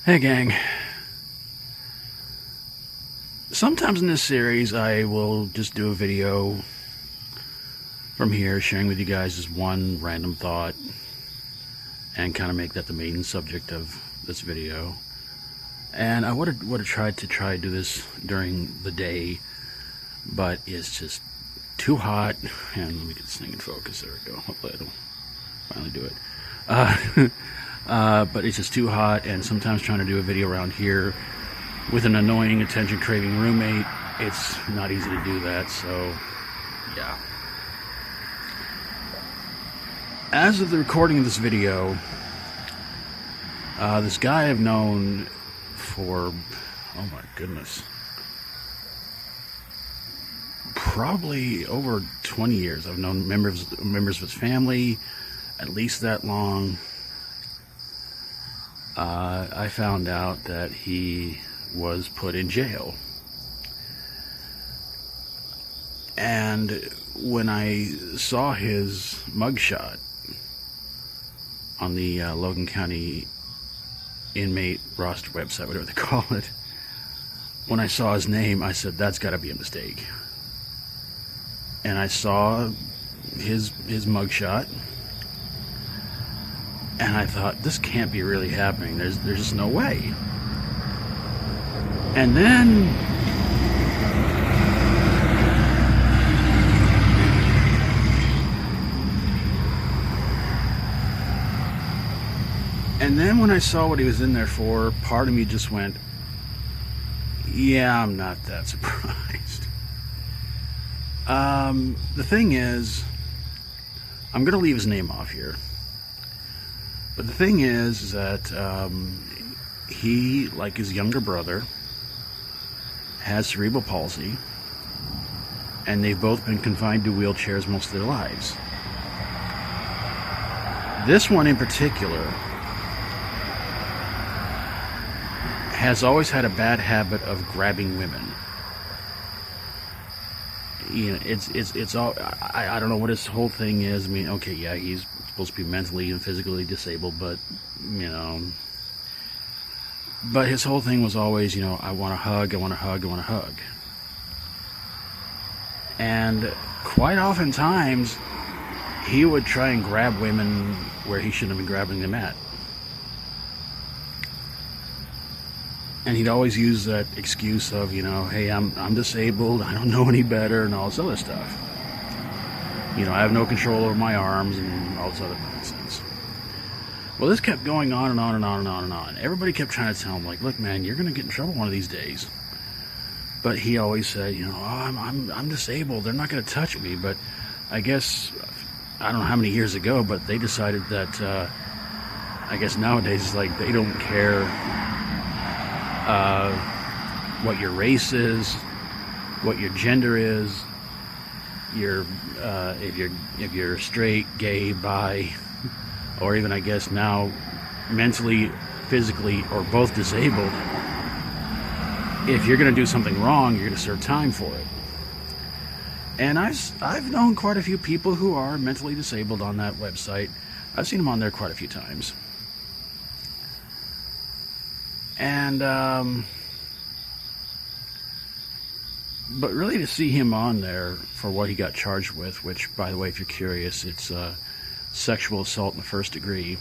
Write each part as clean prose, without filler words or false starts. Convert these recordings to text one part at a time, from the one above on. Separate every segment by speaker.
Speaker 1: Hey gang, sometimes in this series I will just do a video from here sharing with you guys just one random thought and kind of make that the main subject of this video. And I would have tried to do this during the day, but it's just too hot. And let me get this thing in focus. There we go. Hopefully it'll finally do it. But it's just too hot, and sometimes trying to do a video around here with an annoying, attention-craving roommate, it's not easy to do that, so yeah. As of the recording of this video, this guy I've known for, oh my goodness, probably over 20 years. I've known members of his family at least that long. I found out that he was put in jail. And when I saw his mugshot on the Logan County inmate roster website, whatever they call it, when I saw his name, I said, that's got to be a mistake. And I saw his mugshot, and I thought, this can't be really happening. There's just no way. And then when I saw what he was in there for, part of me just went, yeah, I'm not that surprised. The thing is, I'm going to leave his name off here. But the thing is that he, like his younger brother, has cerebral palsy, and they've both been confined to wheelchairs most of their lives. This one in particular has always had a bad habit of grabbing women. You know, it's all, I don't know what his whole thing is. I mean, okay, yeah, he's supposed to be mentally and physically disabled, but, you know, but his whole thing was always, you know, I want to hug, I want to hug, I want to hug. And quite oftentimes, he would try and grab women where he shouldn't have been grabbing them at. And he'd always use that excuse of, you know, hey, I'm disabled, I don't know any better, and all this other stuff. You know, I have no control over my arms, and all this other nonsense. Well, this kept going on and on and on and on and on. Everybody kept trying to tell him, like, look, man, you're going to get in trouble one of these days. But he always said, you know, oh, I'm disabled, they're not going to touch me. But I guess, I don't know how many years ago, but they decided that, I guess nowadays, it's like they don't care what your race is, what your gender is, if you're straight, gay, bi, or even, I guess now, mentally, physically, or both disabled. If you're going to do something wrong, you're going to serve time for it. And I've known quite a few people who are mentally disabled on that website. I've seen them on there quite a few times. And, but really to see him on there for what he got charged with, which, by the way, if you're curious, it's sexual assault in the first degree.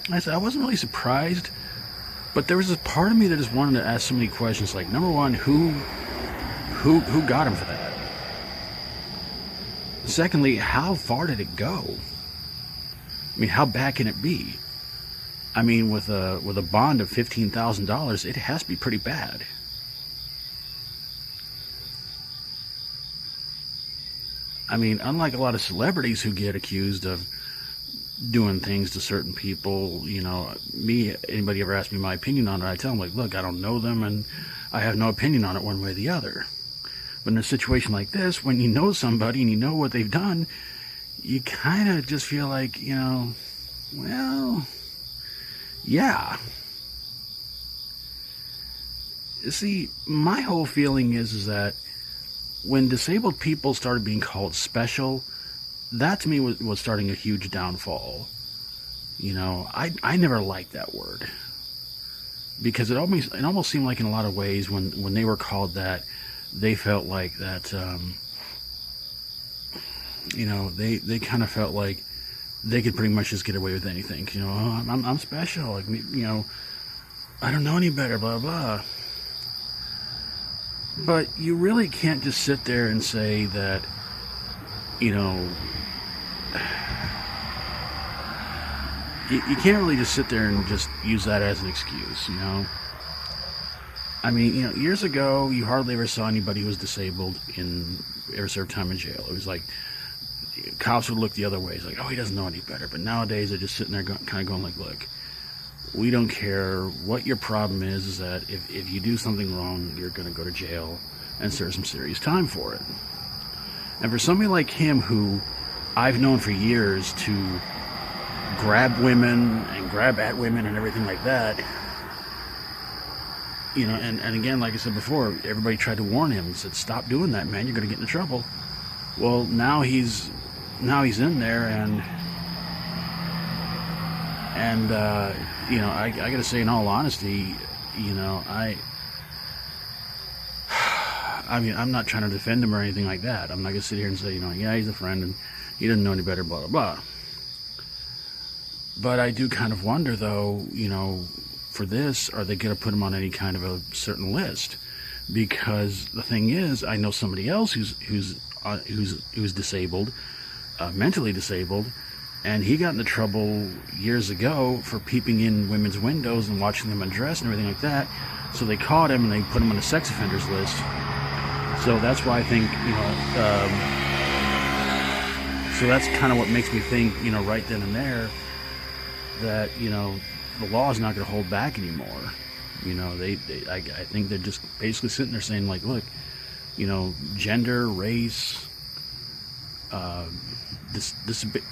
Speaker 1: I said I wasn't really surprised, but there was a part of me that just wanted to ask so many questions. Like, number one, who got him for that? Secondly, how far did it go? I mean, how bad can it be? I mean, with a bond of $15,000, it has to be pretty bad. I mean, unlike a lot of celebrities who get accused of doing things to certain people, you know, anybody ever ask me my opinion on it, I tell them, like, look, I don't know them, and I have no opinion on it one way or the other. But in a situation like this, when you know somebody and you know what they've done, you kind of just feel like, you know, well, yeah. See, my whole feeling is that when disabled people started being called special, that to me was starting a huge downfall. You know, I never liked that word. because it almost seemed like in a lot of ways when they were called that, they felt like that, you know, they kind of felt like they could pretty much just get away with anything. You know, oh, I'm special, like, you know, I don't know any better, blah blah. But you really can't just sit there and say that, you know, you can't really just sit there and just use that as an excuse, you know. I mean, you know, years ago, you hardly ever saw anybody who was disabled ever served time in jail. It was like, cops would look the other way. It's like, oh, he doesn't know any better. But nowadays, they're just sitting there kind of going like, look, we don't care what your problem is that if you do something wrong, you're going to go to jail and serve some serious time for it. And for somebody like him, who I've known for years to grab women and grab at women and everything like that, you know, and again, like I said before, everybody tried to warn him and said, stop doing that, man, you're going to get into trouble. Well, now he's in there, and you know, I got to say, in all honesty, you know, I mean, I'm not trying to defend him or anything like that. I'm not going to sit here and say, you know, yeah, he's a friend and he doesn't know any better, blah, blah, blah. But I do kind of wonder, though, you know, for this, are they going to put him on any kind of a certain list? Because the thing is, I know somebody else who's disabled, mentally disabled, and he got into trouble years ago for peeping in women's windows and watching them undress and everything like that. So they caught him and they put him on the sex offenders list. So that's why I think, you know, so that's kind of what makes me think, you know, right then and there, that, you know, the law is not going to hold back anymore. You know, I think they're just basically sitting there saying, like, look, you know, gender, race, this,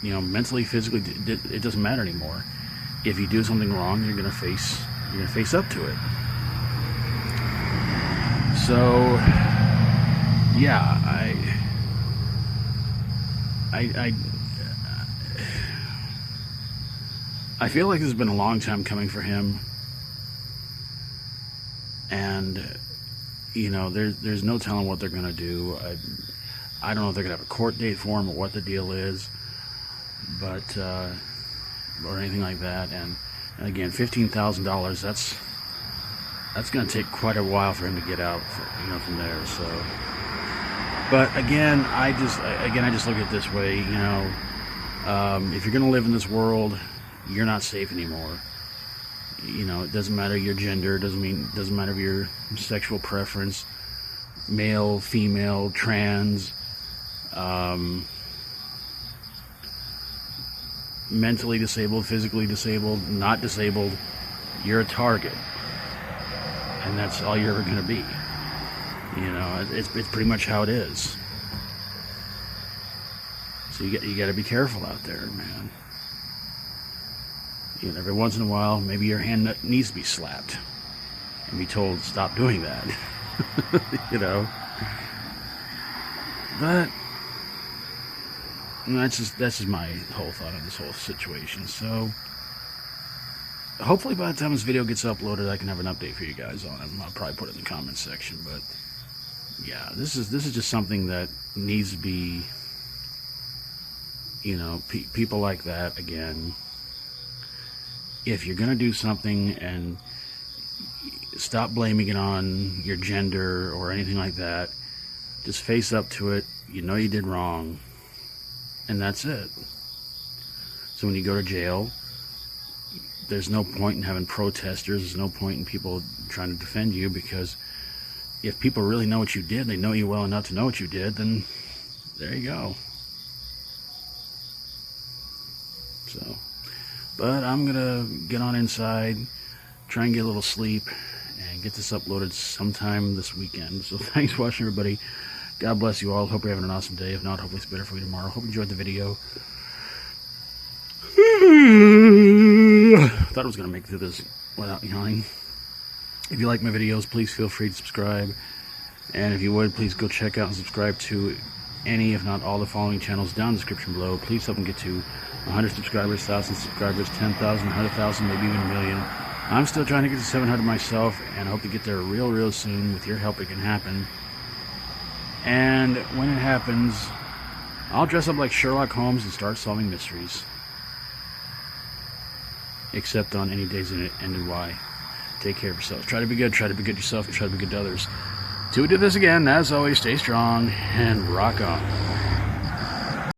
Speaker 1: you know, mentally, physically, it doesn't matter anymore. If you do something wrong, you're gonna face up to it. So, yeah, I feel like this has been a long time coming for him, and you know, there's no telling what they're gonna do. I don't know if they're gonna have a court date for him or what the deal is, but or anything like that. And again, $15,000. That's gonna take quite a while for him to get out, you know, from there. So, but again, I just look at it this way. You know, if you're gonna live in this world, you're not safe anymore. You know, it doesn't matter your gender, doesn't matter your sexual preference, male, female, trans, mentally disabled, physically disabled, not disabled, you're a target, and that's all you're ever going to be. You know, it's pretty much how it is. So you got to be careful out there, man. You know, every once in a while, maybe your hand needs to be slapped and be told, stop doing that. You know, but that's just my whole thought on this whole situation. So hopefully by the time this video gets uploaded, I can have an update for you guys on it. I'll probably put it in the comments section. But yeah, this is just something that needs to be, you know, people like that, again, if you're gonna do something, and stop blaming it on your gender or anything like that. Just face up to it. You know you did wrong, and that's it. So when you go to jail, there's no point in having protesters. There's no point in people trying to defend you, because if people really know what you did, they know you well enough to know what you did, then there you go. So, but I'm gonna get on inside, try and get a little sleep, and get this uploaded sometime this weekend. So thanks for watching, everybody. God bless you all. Hope you're having an awesome day. If not, hopefully it's better for you tomorrow. Hope you enjoyed the video. Thought I was going to make it through this without yawning. If you like my videos, please feel free to subscribe. And if you would, please go check out and subscribe to any, if not all, the following channels down in the description below. Please help them get to 100 subscribers, 1,000 subscribers, 10,000, 100,000, maybe even a million. I'm still trying to get to 700 myself, and I hope to get there real soon. With your help, it can happen. And when it happens, I'll dress up like Sherlock Holmes and start solving mysteries. Except on any days in it ended Y. Take care of yourself. Try to be good yourself, and try to be good to others. Till we do this again, as always, stay strong and rock on.